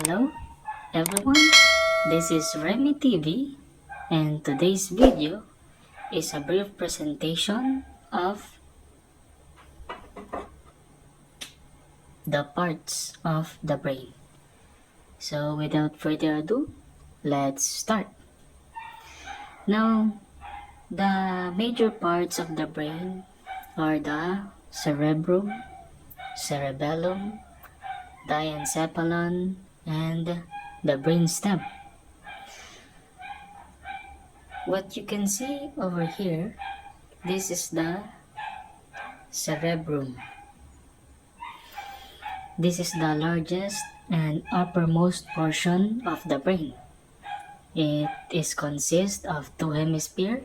Hello everyone, this is Remy TV and today's video is a brief presentation of the parts of the brain. So without further ado, let's start. Now, the major parts of the brain are the cerebrum, cerebellum, Diencephalon, and the brainstem. What you can see over here, this is the cerebrum. This is the largest and uppermost portion of the brain. It is consist of two hemispheres,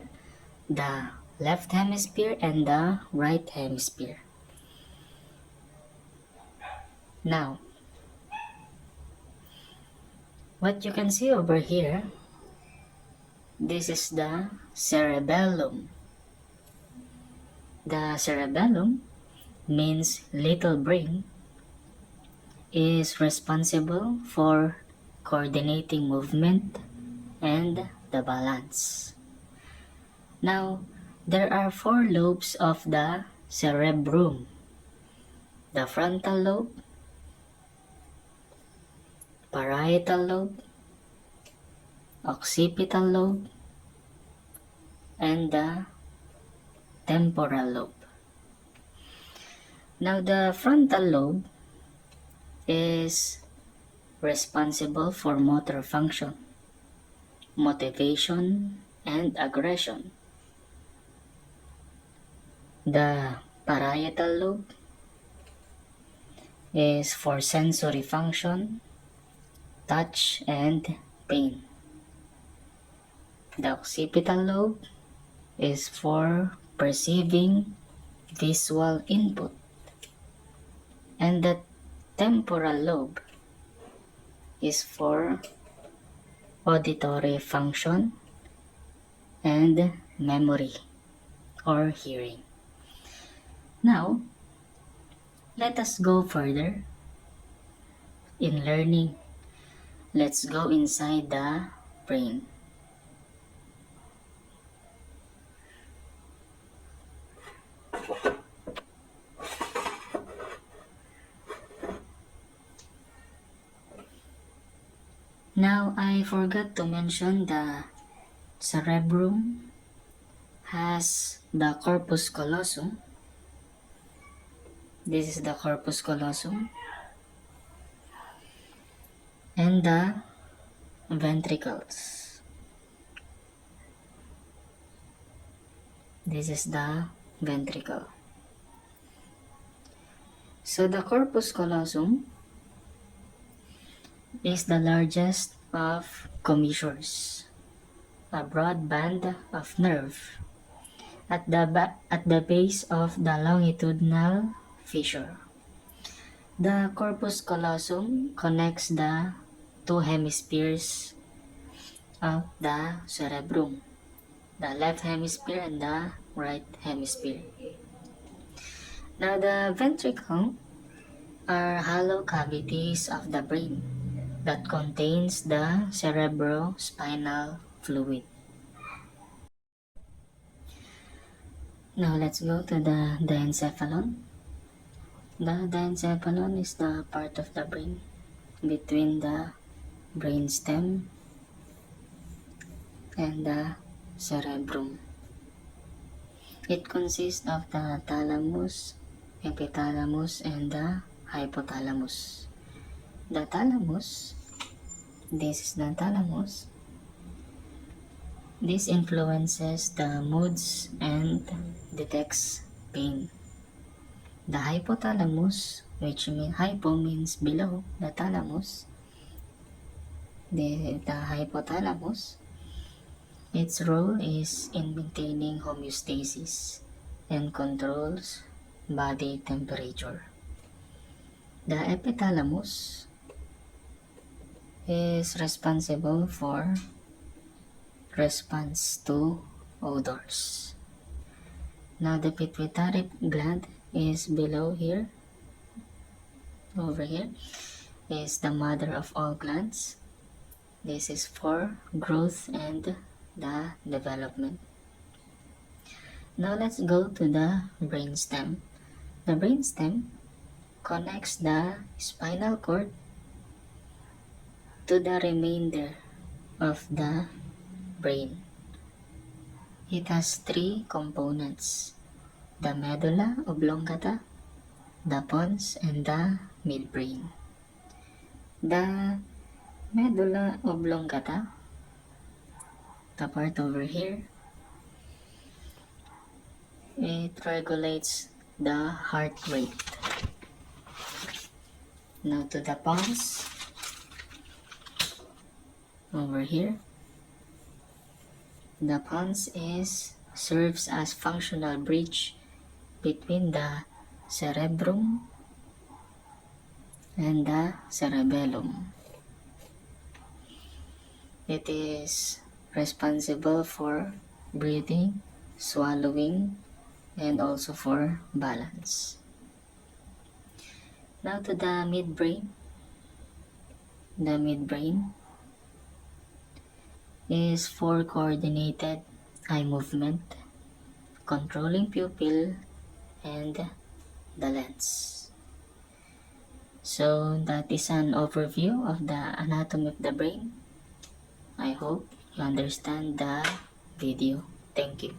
the left hemisphere and the right hemisphere. Now, what you can see over here, this is the cerebellum. The cerebellum means little brain, is responsible for coordinating movement and the balance. Now, there are four lobes of the cerebrum: the frontal lobe, parietal lobe, occipital lobe, and the temporal lobe. Now, the frontal lobe is responsible for motor function, motivation, and aggression. The parietal lobe is for sensory function, touch, and pain. The occipital lobe is for perceiving visual input, and the temporal lobe is for auditory function and memory or hearing. Now, let us go further in learning. Let's go inside the brain. Now, I forgot to mention the cerebrum has the corpus callosum. This is the corpus callosum. And the ventricles. This is the ventricle. So the corpus callosum is the largest of commissures, a broad band of nerve at the base of the longitudinal fissure. The corpus callosum connects the two hemispheres of the cerebrum, the left hemisphere and the right hemisphere. Now, the ventricle are hollow cavities of the brain that contains the cerebrospinal fluid. Now, let's go to the diencephalon. The diencephalon is the part of the brain between the brainstem and the cerebrum. It consists of the thalamus, epithalamus, and the hypothalamus. The thalamus, this is the thalamus. This influences the moods and detects pain. The hypothalamus, which means hypo means below the thalamus, the hypothalamus, its role is in maintaining homeostasis and controls body temperature. The epithalamus is responsible for response to odors. Now, the pituitary gland is below here, over here. is the mother of all glands. This is for growth and the development. Now let's go to the brainstem. The brainstem connects the spinal cord to the remainder of the brain. It has three components: the medulla oblongata, the pons, and the midbrain. The medulla oblongata, the part over here, it regulates the heart rate. Now to the pons, over here. The pons serves as functional bridge between the cerebrum and the cerebellum. It is responsible for breathing, swallowing, and also for balance. Now to the midbrain. The midbrain is for coordinated eye movement, controlling pupil, and the lens. So that is an overview of the anatomy of the brain. I hope you understand the video. Thank you.